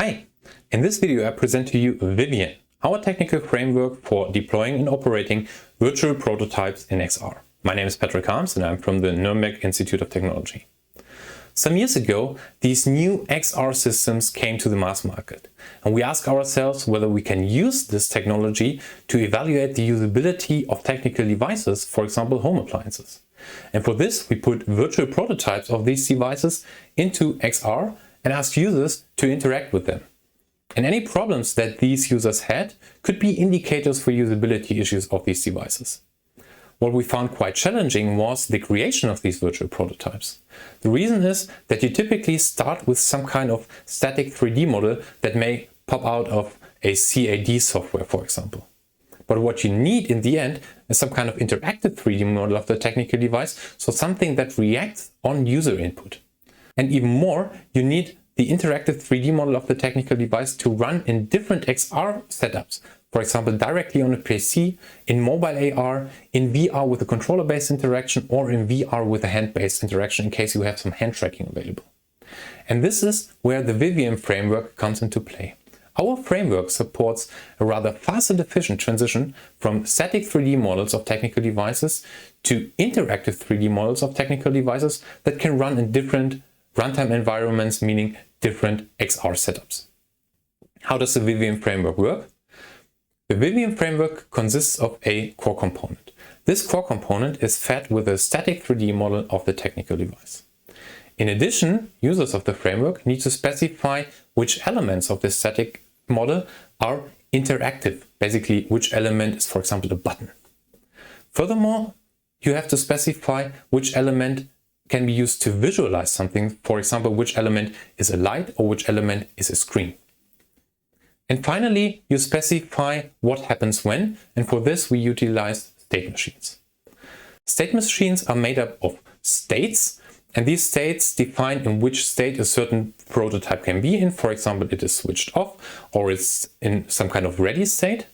Hi! In this video I present to you Vivian, our technical framework for deploying and operating virtual prototypes in XR. My name is Patrick Harms and I'm from the Nuremberg Institute of Technology. Some years ago, these new XR systems came to the mass market, and we asked ourselves whether we can use this technology to evaluate the usability of technical devices, for example home appliances. And for this we put virtual prototypes of these devices into XR and asked users to interact with them. And any problems that these users had could be indicators for usability issues of these devices. What we found quite challenging was the creation of these virtual prototypes. The reason is that you typically start with some kind of static 3D model that may pop out of a CAD software, for example. But what you need in the end is some kind of interactive 3D model of the technical device, so something that reacts on user input. And even more, you need the interactive 3D model of the technical device to run in different XR setups. For example, directly on a PC, in mobile AR, in VR with a controller-based interaction, or in VR with a hand-based interaction in case you have some hand tracking available. And this is where the Vivian framework comes into play. Our framework supports a rather fast and efficient transition from static 3D models of technical devices to interactive 3D models of technical devices that can run in different runtime environments, meaning different XR setups. How does the Vivian framework work? The Vivian framework consists of a core component. This core component is fed with a static 3D model of the technical device. In addition, users of the framework need to specify which elements of this static model are interactive, basically which element is, for example, a button. Furthermore, you have to specify which element can be used to visualize something, for example, which element is a light or which element is a screen. And finally, you specify what happens when, and for this we utilize state machines. State machines are made up of states, and these states define in which state a certain prototype can be in. For example, it is switched off or it's in some kind of ready state.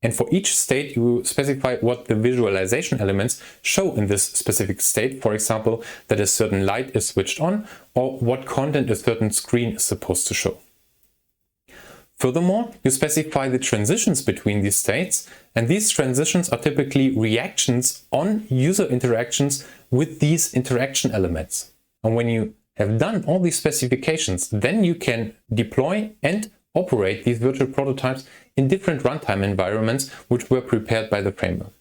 And for each state you specify what the visualization elements show in this specific state. For example, that a certain light is switched on or what content a certain screen is supposed to show. Furthermore, you specify the transitions between these states, and these transitions are typically reactions on user interactions with these interaction elements. And when you have done all these specifications, then you can deploy and operate these virtual prototypes in different runtime environments which were prepared by the framework.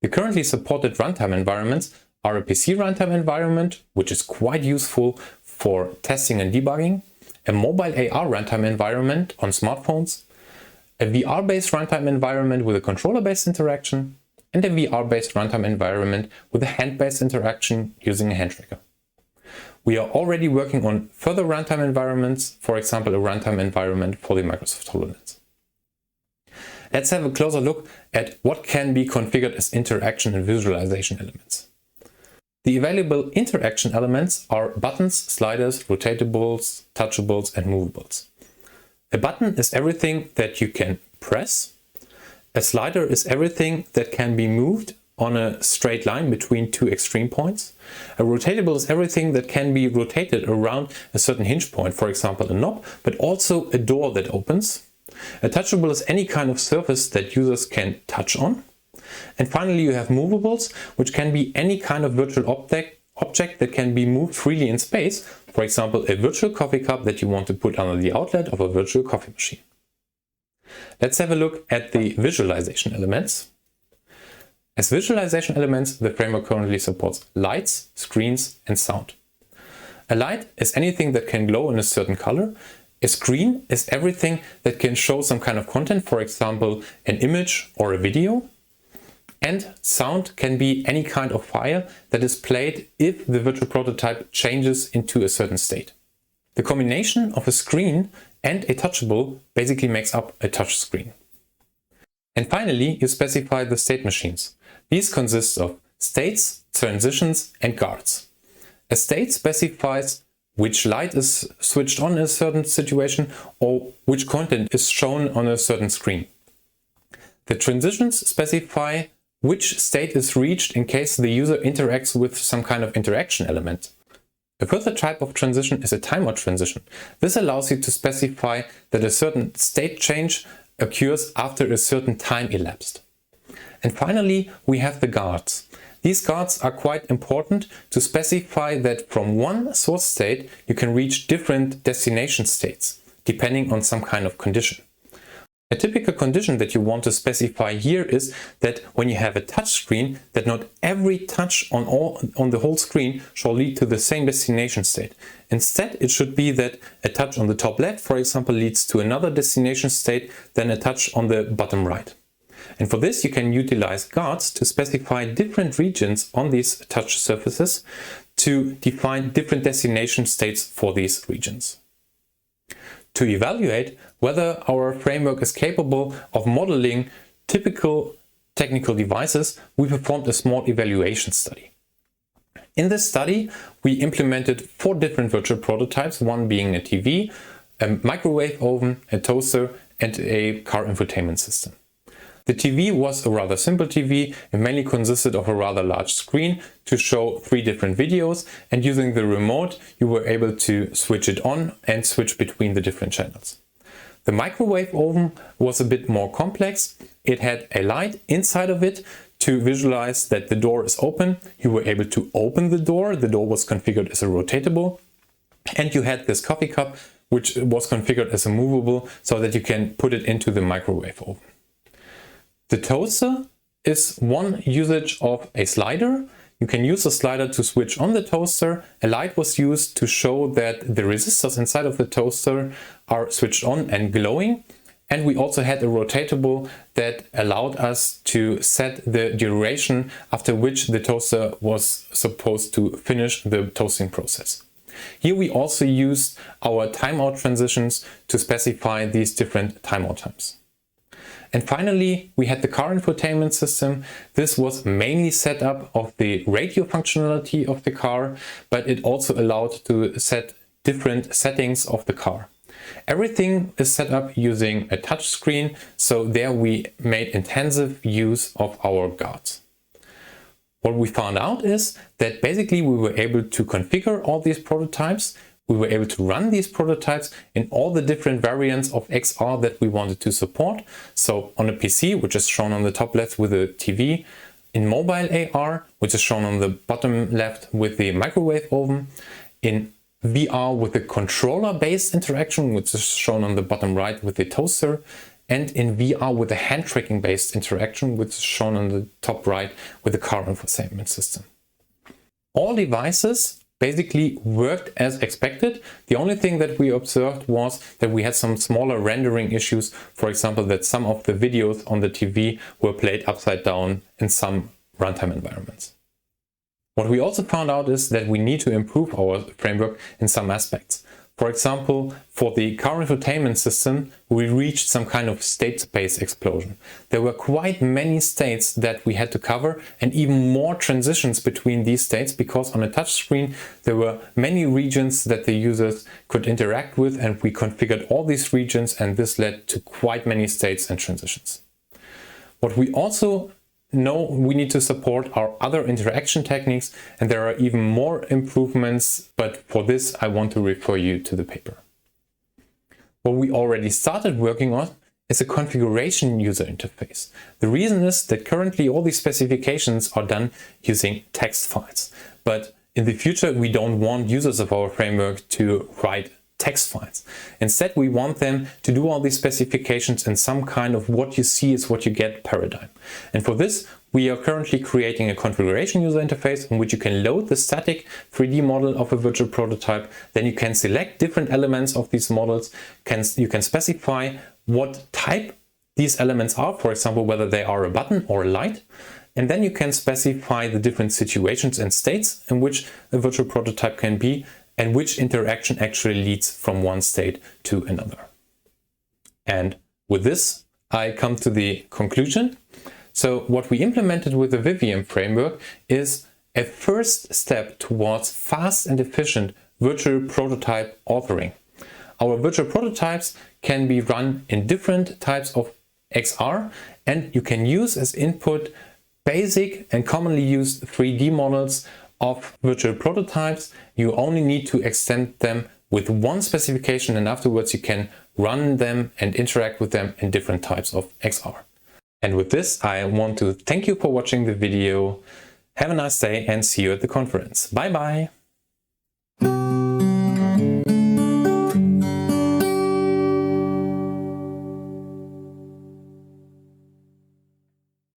The currently supported runtime environments are a PC runtime environment, which is quite useful for testing and debugging, a mobile AR runtime environment on smartphones, a VR-based runtime environment with a controller-based interaction, and a VR-based runtime environment with a hand-based interaction using a hand tracker. We are already working on further runtime environments, for example a runtime environment for the Microsoft HoloLens. Let's have a closer look at what can be configured as interaction and visualization elements. The available interaction elements are buttons, sliders, rotatables, touchables and movables. A button is everything that you can press. A slider is everything that can be moved on a straight line between two extreme points. A rotatable is everything that can be rotated around a certain hinge point, for example a knob, but also a door that opens. A touchable is any kind of surface that users can touch on. And finally you have movables, which can be any kind of virtual object that can be moved freely in space, for example a virtual coffee cup that you want to put under the outlet of a virtual coffee machine. Let's have a look at the visualization elements. As visualization elements, the framework currently supports lights, screens and sound. A light is anything that can glow in a certain color. A screen is everything that can show some kind of content, for example an image or a video. And sound can be any kind of file that is played if the virtual prototype changes into a certain state. The combination of a screen and a touchable basically makes up a touch screen. And finally, you specify the state machines. These consist of states, transitions and guards. A state specifies which light is switched on in a certain situation or which content is shown on a certain screen. The transitions specify which state is reached in case the user interacts with some kind of interaction element. A further type of transition is a timeout transition. This allows you to specify that a certain state change occurs after a certain time elapsed. And finally, we have the guards. These guards are quite important to specify that from one source state you can reach different destination states, depending on some kind of condition. A typical condition that you want to specify here is that when you have a touch screen, that not every touch on the whole screen shall lead to the same destination state. Instead, it should be that a touch on the top left, for example, leads to another destination state than a touch on the bottom right. And for this, you can utilize guards to specify different regions on these touch surfaces to define different destination states for these regions. To evaluate whether our framework is capable of modeling typical technical devices, we performed a small evaluation study. In this study, we implemented 4 different virtual prototypes, one being a TV, a microwave oven, a toaster, and a car infotainment system. The TV was a rather simple TV. It mainly consisted of a rather large screen to show 3 different videos, and using the remote you were able to switch it on and switch between the different channels. The microwave oven was a bit more complex. It had a light inside of it to visualize that the door is open. You were able to open the door was configured as a rotatable, and you had this coffee cup which was configured as a movable so that you can put it into the microwave oven. The toaster is one usage of a slider. You can use a slider to switch on the toaster. A light was used to show that the resistors inside of the toaster are switched on and glowing. And we also had a rotatable that allowed us to set the duration after which the toaster was supposed to finish the toasting process. Here we also used our timeout transitions to specify these different timeout times. And finally, we had the car infotainment system. This was mainly set up of the radio functionality of the car, but it also allowed to set different settings of the car. Everything is set up using a touch screen, so there we made intensive use of our guards. What we found out is that basically we were able to configure all these prototypes. We were able to run these prototypes in all the different variants of XR that we wanted to support. So on a PC, which is shown on the top left with a TV, in mobile AR, which is shown on the bottom left with the microwave oven, in VR with the controller-based interaction, which is shown on the bottom right with the toaster, and in VR with the hand tracking based interaction, which is shown on the top right with the car infotainment system. All devices basically worked as expected. The only thing that we observed was that we had some smaller rendering issues. For example, that some of the videos on the TV were played upside down in some runtime environments. What we also found out is that we need to improve our framework in some aspects. For example, for the car infotainment system, we reached some kind of state space explosion. There were quite many states that we had to cover, and even more transitions between these states, because on a touch screen there were many regions that the users could interact with, and we configured all these regions, and this led to quite many states and transitions. What we also know we need to support our other interaction techniques, and there are even more improvements, but for this I want to refer you to the paper. What we already started working on is a configuration user interface. The reason is that currently all these specifications are done using text files, but in the future we don't want users of our framework to write text files. Instead, we want them to do all these specifications in some kind of what you see is what you get paradigm. And for this, we are currently creating a configuration user interface in which you can load the static 3D model of a virtual prototype. Then you can select different elements of these models. You can specify what type these elements are, for example, whether they are a button or a light. And then you can specify the different situations and states in which a virtual prototype can be, and which interaction actually leads from one state to another. And with this, I come to the conclusion. So what we implemented with the Vivian framework is a first step towards fast and efficient virtual prototype authoring. Our virtual prototypes can be run in different types of XR, and you can use as input basic and commonly used 3D models of virtual prototypes. You only need to extend them with one specification, and afterwards you can run them and interact with them in different types of XR. And with this, I want to thank you for watching the video. Have a nice day and see you at the conference. Bye bye!